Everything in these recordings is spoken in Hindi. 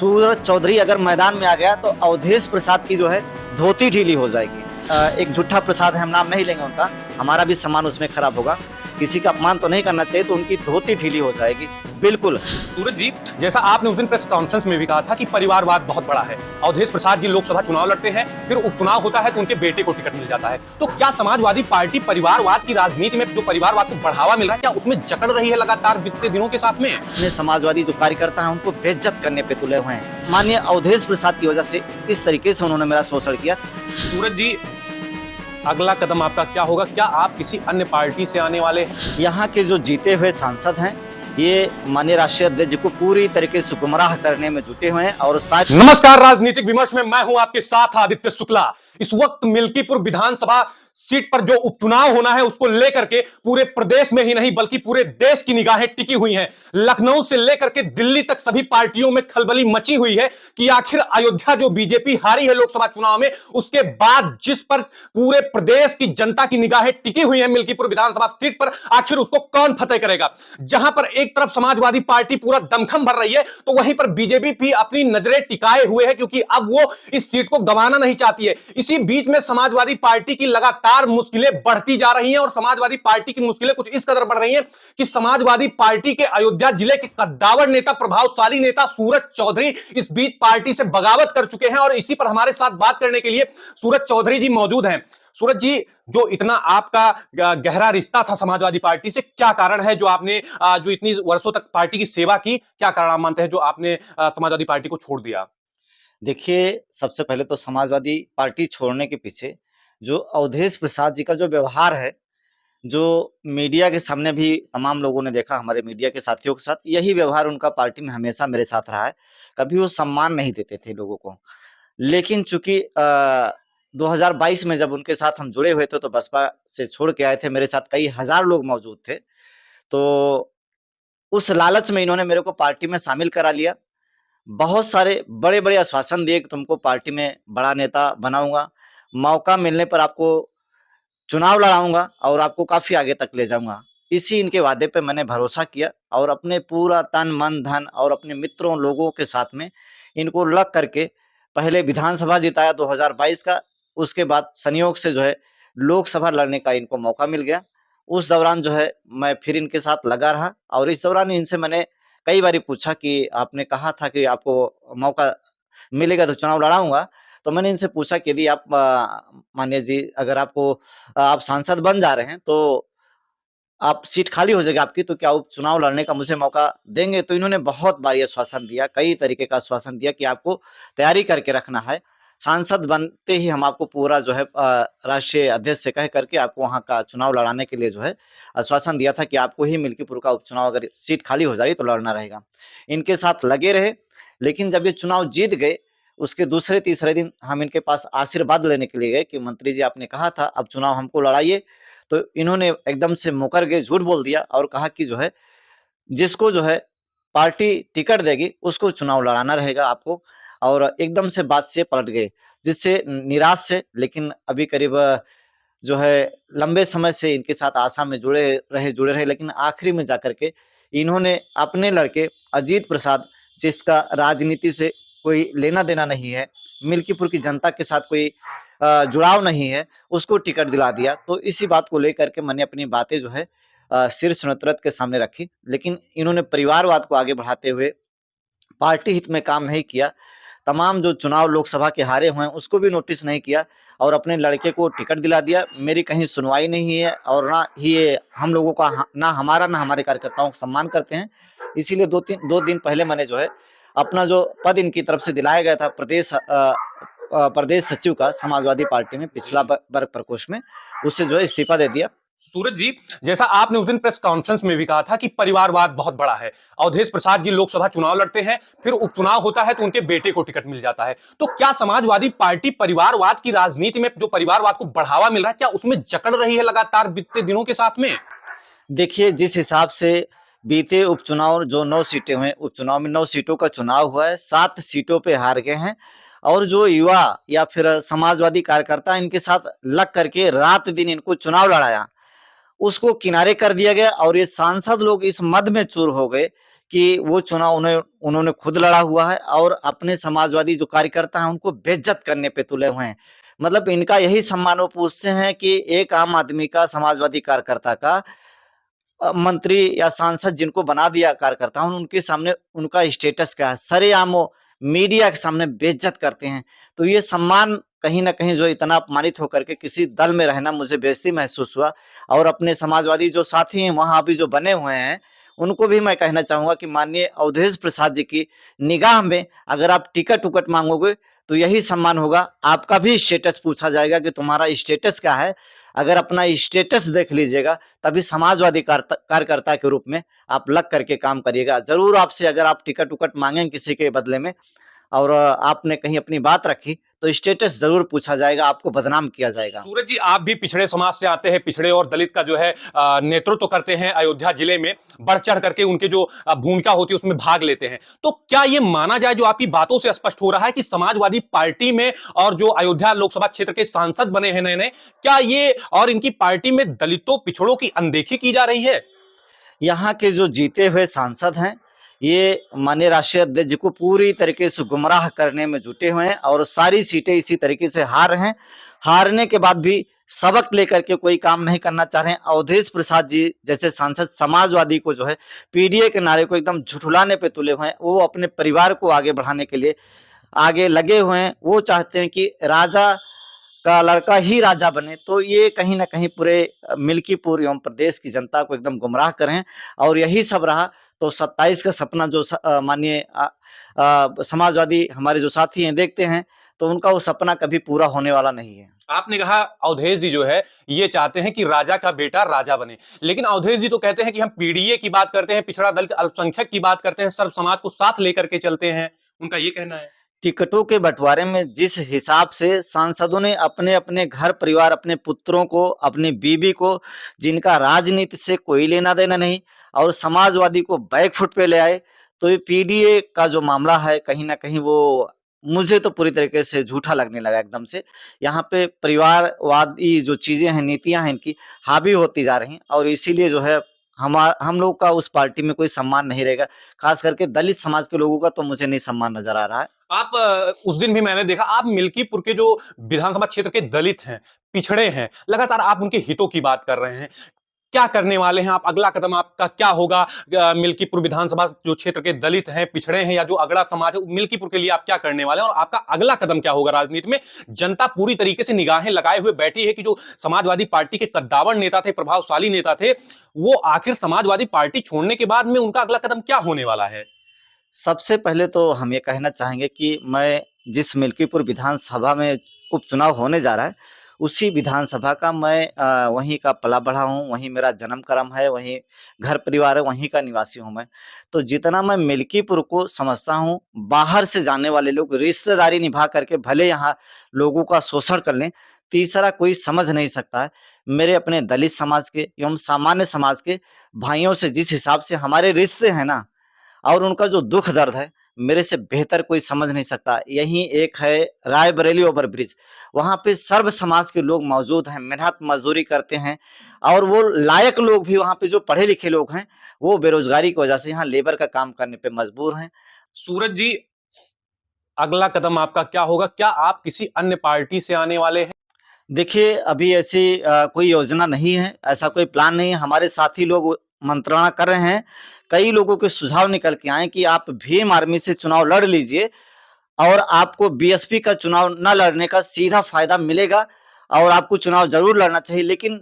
सूरज चौधरी अगर मैदान में आ गया तो अवधेश प्रसाद की जो है धोती ढीली हो जाएगी। एक झूठा प्रसाद है, हम नाम नहीं लेंगे उनका, हमारा भी सम्मान उसमें खराब होगा। किसी का अपमान तो नहीं करना चाहिए, तो उनकी धोती ढीली हो जाएगी बिल्कुल। सूरज जी, जैसा आपने उस दिन प्रेस कॉन्फ्रेंस में भी कहा था कि परिवारवाद बहुत बड़ा है। अवधेश प्रसाद जी लोकसभा चुनाव लड़ते हैं, फिर उपचुनाव होता है तो उनके बेटे को टिकट मिल जाता है। तो क्या समाजवादी पार्टी परिवारवाद की राजनीति में जो परिवारवाद को बढ़ावा मिल रहा है, क्या उसमें जकड़ रही है लगातार बीतते दिनों के साथ में? अपने समाजवादी जो कार्यकर्ता हैं उनको बेइज्जत करने पे तुले हुए हैं। माननीय अवधेश प्रसाद की वजह से इस तरीके से उन्होंने मेरा शोषण किया। सूरज जी, अगला कदम आपका क्या होगा? क्या आप किसी अन्य पार्टी से आने वाले हैं? यहाँ के जो जीते हुए सांसद हैं ये माननीय राष्ट्रीय अध्यक्ष जी को पूरी तरीके से गुमराह करने में जुटे हुए हैं और शायद। नमस्कार, राजनीतिक विमर्श में मैं हूं आपके साथ आदित्य शुक्ला। इस वक्त मिल्कीपुर विधानसभा सीट पर जो उपचुनाव होना है उसको लेकर के पूरे प्रदेश में ही नहीं बल्कि पूरे देश की निगाहें टिकी हुई हैं। लखनऊ से लेकर के दिल्ली तक सभी पार्टियों में खलबली मची हुई है कि आखिर अयोध्या जो बीजेपी हारी है लोकसभा चुनाव में, उसके बाद जिस पर पूरे प्रदेश की जनता की निगाहें टिकी हुई है मिल्कीपुर विधानसभा सीट पर, आखिर उसको कौन फतेह करेगा। जहां पर एक तरफ समाजवादी पार्टी पूरा दमखम भर रही है तो वहीं पर बीजेपी भी अपनी नजरें टिकाए हुए है, क्योंकि अब वो इस सीट को गंवाना नहीं चाहती है। इसी बीच में समाजवादी पार्टी की लगातार मुश्किलें बढ़ती जा रही हैं और समाजवादी पार्टी की मुश्किलें कुछ इस कदर बढ़ रही हैं कि समाजवादी पार्टी के अयोध्या जिले के कद्दावर नेता, प्रभावशाली नेता सूरज चौधरी इस बीच पार्टी से बगावत कर चुके हैं। और इसी पर हमारे साथ बात करने के लिए सूरज चौधरी जी मौजूद हैं। सूरज जी, जो इतना आपका गहरा रिश्ता था समाजवादी पार्टी से, क्या कारण है जो आपने जो इतनी वर्षों तक पार्टी की सेवा की, क्या कारण आप मानते हैं जो आपने समाजवादी पार्टी को छोड़ दिया? देखिए, सबसे पहले तो समाजवादी पार्टी छोड़ने के पीछे जो अवधेश प्रसाद जी का जो व्यवहार है, जो मीडिया के सामने भी तमाम लोगों ने देखा, हमारे मीडिया के साथियों के साथ यही व्यवहार उनका पार्टी में हमेशा मेरे साथ रहा है। कभी वो सम्मान नहीं देते थे लोगों को। लेकिन चूँकि 2022 में जब उनके साथ हम जुड़े हुए थे तो बसपा से छोड़ के आए थे, मेरे साथ कई हज़ार लोग मौजूद थे। तो उस लालच में इन्होंने मेरे को पार्टी में शामिल करा लिया। बहुत सारे बड़े-बड़े आश्वासन दिए कि तुमको पार्टी में बड़ा नेता बनाऊँगा, मौका मिलने पर आपको चुनाव लड़ाऊँगा और आपको काफ़ी आगे तक ले जाऊँगा। इसी इनके वादे पे मैंने भरोसा किया और अपने पूरा तन, मन, धन और अपने मित्रों, लोगों के साथ में इनको लग करके पहले विधानसभा जिताया 2022 का, उसके बाद संयोग से जो है लोकसभा लड़ने का इनको मौका मिल गया। उस दौरान जो है मैं फिर इनके साथ लगा रहा और इस दौरान इनसे मैंने कई बारी पूछा कि आपने कहा था कि आपको मौका मिलेगा तो चुनाव लड़ाऊँगा। तो मैंने इनसे पूछा कि यदि आप मान्य जी अगर आपको आप सांसद बन जा रहे हैं तो आप सीट खाली हो जाएगी आपकी, तो क्या आप चुनाव लड़ने का मुझे मौका देंगे? तो इन्होंने बहुत बारी आश्वासन दिया, कई तरीके का आश्वासन दिया कि आपको तैयारी करके रखना है। सांसद बनते ही हम आपको पूरा जो है राष्ट्रीय अध्यक्ष से कह करके आपको वहाँ का चुनाव लड़ाने के लिए जो है आश्वासन दिया था कि आपको ही मिल्कीपुर का उपचुनाव अगर सीट खाली हो जाएगी तो लड़ना रहेगा। इनके साथ लगे रहे, लेकिन जब ये चुनाव जीत गए, उसके दूसरे तीसरे दिन हम इनके पास आशीर्वाद लेने के लिए गए कि मंत्री जी आपने कहा था अब चुनाव हमको लड़ाइए। तो इन्होंने एकदम से मुकर गए, झूठ बोल दिया और कहा कि जो है जिसको जो है पार्टी टिकट देगी उसको चुनाव लड़ाना रहेगा आपको, और एकदम से बात से पलट गए। जिससे निराश से, लेकिन अभी करीब जो है लंबे समय से इनके साथ आशा में जुड़े रहे, लेकिन आखिरी में जाकर के इन्होंने अपने लड़के अजीत प्रसाद, जिसका राजनीति से कोई लेना-देना नहीं है, मिल्कीपुर की जनता के साथ कोई जुड़ाव नहीं है, उसको टिकट दिला दिया। तो इसी बात को लेकर के मैंने अपनी बातें जो है शीर्ष नेतृत्व के सामने रखी, लेकिन इन्होंने परिवारवाद को आगे बढ़ाते हुए पार्टी हित में काम नहीं किया। तमाम जो चुनाव लोकसभा के हारे हुए हैं उसको भी नोटिस नहीं किया और अपने लड़के को टिकट दिला दिया। मेरी कहीं सुनवाई नहीं है और ना ही ये हम लोगों का ना हमारा ना हमारे कार्यकर्ताओं का सम्मान करते हैं। इसीलिए 2 दिन पहले मैंने जो है अपना जो पद इनकी तरफ से दिलाया गया था प्रदेश सचिव का समाजवादी पार्टी में पिछला वर्ग प्रकोष्ठ में, उससे जो है इस्तीफा दे दिया। सूरज जी, जैसा आपने उस दिन प्रेस कॉन्फ्रेंस में भी कहा था कि परिवारवाद बहुत बड़ा है। अवधेश प्रसाद जी लोकसभा चुनाव लड़ते हैं, फिर उपचुनाव होता है तो उनके बेटे को टिकट मिल जाता है। तो क्या समाजवादी पार्टी परिवारवाद की राजनीति में जो परिवारवाद को बढ़ावा मिल रहा है, क्या उसमें जकड़ रही है लगातार बीतते दिनों के साथ में? देखिए, जिस हिसाब से बीते उपचुनाव जो 9 सीटें हुए, उपचुनाव में 9 सीटों का चुनाव हुआ है, 7 सीटों पे हार गए हैं और जो युवा या फिर समाजवादी कार्यकर्ता इनके साथ लग करके रात-दिन इनको चुनाव लड़ाया, उसको किनारे कर दिया गया और ये सांसद लोग इस मद में चूर हो गए कि वो चुनाव उन्होंने खुद लड़ा हुआ है और अपने समाजवादी जो कार्यकर्ता हैं उनको बेइज्जत करने पे तुले हुए हैं। मतलब इनका यही सम्मान वो पूछते हैं कि एक आम आदमी का, समाजवादी कार्यकर्ता का मंत्री या सांसद जिनको बना दिया कार्यकर्ताओं ने, उनके सामने उनका स्टेटस क्या है? सरेआम वो मीडिया के सामने बेइज्जत करते हैं। तो ये सम्मान कहीं न कहीं जो इतना अपमानित होकर के किसी दल में रहना मुझे बेइज्जती महसूस हुआ और अपने समाजवादी जो साथी हैं वहाँ अभी जो बने हुए हैं, उनको भी मैं कहना चाहूँगा कि माननीय अवधेश प्रसाद जी की निगाह में अगर आप टिकट-उकट माँगोगे, तो यही सम्मान होगा। आपका भी स्टेटस पूछा जाएगा कि तुम्हारा स्टेटस क्या है? अगर अपना स्टेटस देख लीजिएगा, तभी समाजवादी कार्यकर्ता के रूप में आप लग करके काम करिएगा। ज़रूर आपसे अगर आप टिकट-उकट माँगेंगे किसी के बदले में और आपने कहीं अपनी बात रखी, तो स्टेटस ज़रूर पूछा जाएगा, आपको बदनाम किया जाएगा। सूरज जी, आप भी पिछड़े समाज से आते हैं, पिछड़े और दलित का जो है नेतृत्व करते हैं अयोध्या जिले में, बढ़ चढ़ करके उनके जो भूमिका होती है उसमें भाग लेते हैं। तो क्या ये माना जाए, जो आपकी बातों से स्पष्ट हो रहा है, कि समाजवादी पार्टी में और जो अयोध्या लोकसभा क्षेत्र के सांसद बने हैं नए-नए, क्या ये और इनकी पार्टी में दलितों, पिछड़ों की अनदेखी की जा रही है? यहाँ के जो जीते हुए सांसद हैं, ये माननीय राष्ट्रीय अध्यक्ष जी को पूरी तरीके से गुमराह करने में जुटे हुए हैं और सारी सीटें इसी तरीके से हार रहे हैं। हारने के बाद भी सबक लेकर के कोई काम नहीं करना चाह रहे हैं। अवधेश प्रसाद जी जैसे सांसद समाजवादी को जो है पीडीए के नारे को एकदम झुठलाने पे तुले हुए हैं। वो अपने परिवार को आगे बढ़ाने के लिए आगे लगे हुए हैं। वो चाहते हैं कि राजा का लड़का ही राजा बने, तो ये कहीं न कहीं पूरे मिल्कीपुर एवं प्रदेश की जनता को एकदम गुमराह कर रहे हैं और यही सब रहा तो 27 का सपना जो माननीय समाजवादी हमारे जो साथी हैं देखते हैं, तो उनका वो सपना कभी पूरा होने वाला नहीं है। आपने कहा अवधेश जी जो है ये चाहते हैं कि राजा का बेटा राजा बने, लेकिन अवधेश जी तो कहते हैं कि हम पीडीए की बात करते हैं, पिछड़ा दलित अल्पसंख्यक की बात करते हैं, सर्व समाज को साथ लेकर के चलते हैं। उनका ये कहना है। टिकटों के बंटवारे में जिस हिसाब से सांसदों ने अपने-अपने घर परिवार, अपने पुत्रों को, अपनी बीवी को, जिनका राजनीति से कोई लेना-देना नहीं और समाजवादी को बैकफुट पे ले आए, तो ये पीडीए का जो मामला है कहीं न कहीं वो मुझे तो पूरी तरीके से झूठा लगने लगा एकदम से। यहाँ पे परिवारवादी जो चीज़ें हैं, नीतियाँ हैं इनकी हावी होती जा रही हैं और इसीलिए जो है हम लोग का उस पार्टी में कोई सम्मान नहीं रहेगा। ख़ास करके दलित समाज के लोगों का तो मुझे नहीं सम्मान नज़र आ रहा है। आप उस दिन भी मैंने देखा, आप मिल्कीपुर के जो विधानसभा क्षेत्र के दलित हैं, पिछड़े हैं, लगातार आप उनके हितों की बात कर रहे हैं। क्या करने वाले हैं आप? अगला कदम आपका क्या होगा? मिल्कीपुर विधानसभा जो क्षेत्र के दलित हैं, पिछड़े हैं या जो अगड़ा समाज है, मिल्कीपुर के लिए आप क्या करने वाले हैं और आपका अगला कदम क्या होगा राजनीति में? जनता पूरी तरीके से निगाहें लगाए हुए बैठी है कि जो समाजवादी पार्टी के कद्दावर नेता थे, प्रभावशाली नेता थे, वो आखिर समाजवादी पार्टी छोड़ने के बाद में उनका अगला कदम क्या होने वाला है? सबसे पहले तो हम ये कहना चाहेंगे कि मैं जिस मिल्कीपुर विधानसभा में उपचुनाव होने जा रहा है, उसी विधानसभा का मैं वहीं का पला-बढ़ा हूँ, वहीं मेरा जन्म-कर्म है, वहीं घर परिवार है, वहीं का निवासी हूँ मैं। तो जितना मैं मिल्कीपुर को समझता हूँ, बाहर से जाने वाले लोग रिश्तेदारी निभा करके भले यहाँ लोगों का शोषण कर लें, तीसरा कोई समझ नहीं सकता है। मेरे अपने दलित समाज के एवं सामान्य समाज के भाइयों से जिस हिसाब से हमारे रिश्ते हैं ना और उनका जो दुःख दर्द है, मेरे से बेहतर कोई समझ नहीं सकता। यहीं एक है रायबरेली ओवरब्रिज, वहाँ पे सर्व समाज के लोग मौजूद हैं, मेहनत मज़दूरी करते हैं और वो लायक लोग भी वहाँ पे जो पढ़े-लिखे लोग हैं, वो बेरोज़गारी की वजह से यहाँ लेबर का काम करने पे मजबूर हैं। सूरज जी, अगला कदम आपका क्या होगा? क्या आप किसी अन्य पार्टी से आने वाले हैं? देखिए, अभी ऐसी कोई योजना नहीं है, ऐसा कोई प्लान नहीं है। हमारे साथी लोग मंत्रणा कर रहे हैं। कई लोगों के सुझाव निकल के आए हैं कि आप भीम आर्मी से चुनाव लड़ लीजिए और आपको बीएसपी का चुनाव ना लड़ने का सीधा फ़ायदा मिलेगा और आपको चुनाव ज़रूर लड़ना चाहिए। लेकिन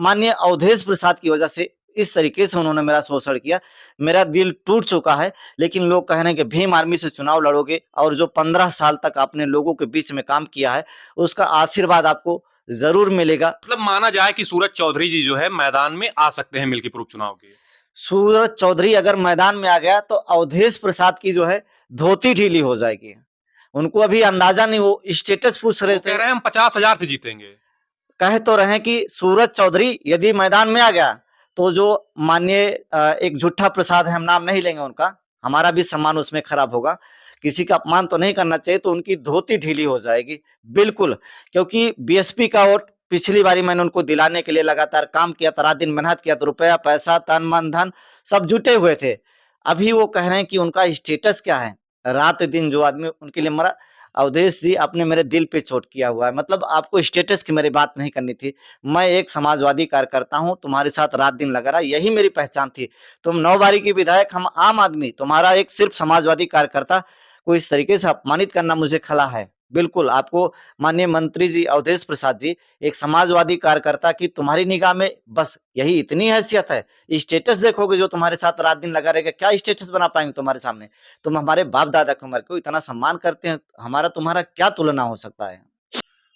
माननीय अवधेश प्रसाद की वजह से इस तरीके से उन्होंने मेरा शोषण किया, मेरा दिल टूट चुका है। लेकिन लोग कह रहे हैं कि भीम आर्मी से चुनाव लड़ोगे और जो 15 साल तक आपने लोगों के बीच में काम किया है, उसका आशीर्वाद आपको ज़रूर मिलेगा। मतलब माना जाए कि सूरज चौधरी जी जो है मैदान में आ सकते हैं मिल्कीपुर उपचुनाव के। सूरज चौधरी अगर मैदान में आ गया तो अवधेश प्रसाद की जो है धोती ढीली हो जाएगी। उनको अभी अंदाज़ा नहीं, वो स्टेटस पूछ रहे वो कह थे। रहे हैं हम 50,000 से जीतेंगे। कह तो रहे हैं कि सूरज चौधरी यदि मैदान में आ गया, तो जो माननीय एक झूठा प्रसाद है, हम नाम नहीं लेंगे उनका, हमारा भी सम्मान उसमें खराब होगा। किसी का अपमान तो नहीं करना चाहिए, तो उनकी धोती ढीली हो जाएगी, बिल्कुल। क्योंकि बीएसपी का वोट पिछली बारी मैंने उनको दिलाने के लिए लगातार काम किया था, रात-दिन मेहनत किया, तो रुपया, पैसा, तन, मन, धन सब जुटे हुए थे। अभी वो कह रहे हैं कि उनका स्टेटस क्या है? रात-दिन जो आदमी उनके लिए मरा, अवधेश जी आपने मेरे दिल पे चोट किया हुआ है। मतलब आपको स्टेटस की मेरी बात नहीं करनी थी। मैं एक समाजवादी कार्यकर्ता हूँ, तुम्हारे साथ रात-दिन लगा रहा, यही मेरी पहचान थी। तुम 9 बारी की विधायक, हम आम आदमी, तुम्हारा एक सिर्फ़ समाजवादी कार्यकर्ता को इस तरीके से अपमानित करना मुझे खला है। बिल्कुल, आपको माननीय मंत्री जी अवधेश प्रसाद जी, एक समाजवादी कार्यकर्ता की तुम्हारी निगाह में बस यही इतनी हैसियत है? स्टेटस देखोगे जो तुम्हारे साथ रात-दिन लगा रहेगा, क्या स्टेटस बना पाएँगे तुम्हारे सामने? तुम हमारे बाप-दादा की उम्र के हो, इतना सम्मान करते हैं, हमारा तुम्हारा क्या तुलना हो सकता है?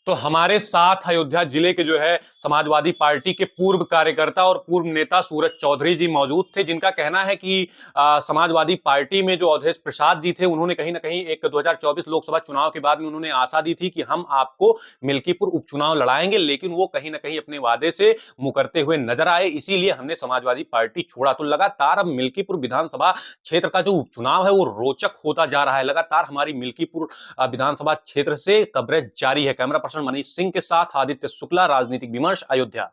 तो हमारे साथ अयोध्या जिले के जो है समाजवादी पार्टी के पूर्व कार्यकर्ता और पूर्व नेता सूरज चौधरी जी मौजूद थे, जिनका कहना है कि समाजवादी पार्टी में जो अवधेश प्रसाद जी थे, उन्होंने कहीं ना कहीं एक 2024 लोकसभा चुनाव के बाद में उन्होंने आशा दी थी कि हम आपको मिल्कीपुर उपचुनाव लड़ाएंगे, लेकिन वो कहीं ना कहीं अपने वादे से मुकरते हुए नजर आए। इसीलिए हमने समाजवादी पार्टी छोड़ा। तो लगातार अब मिल्कीपुर विधानसभा क्षेत्र का जो उपचुनाव है वो रोचक होता जा रहा है। लगातार हमारी मिल्कीपुर विधानसभा क्षेत्र से कवरेज जारी है। कैमरा पर्सन मनीष सिंह के साथ आदित्य शुक्ला, राजनीतिक विमर्श, अयोध्या।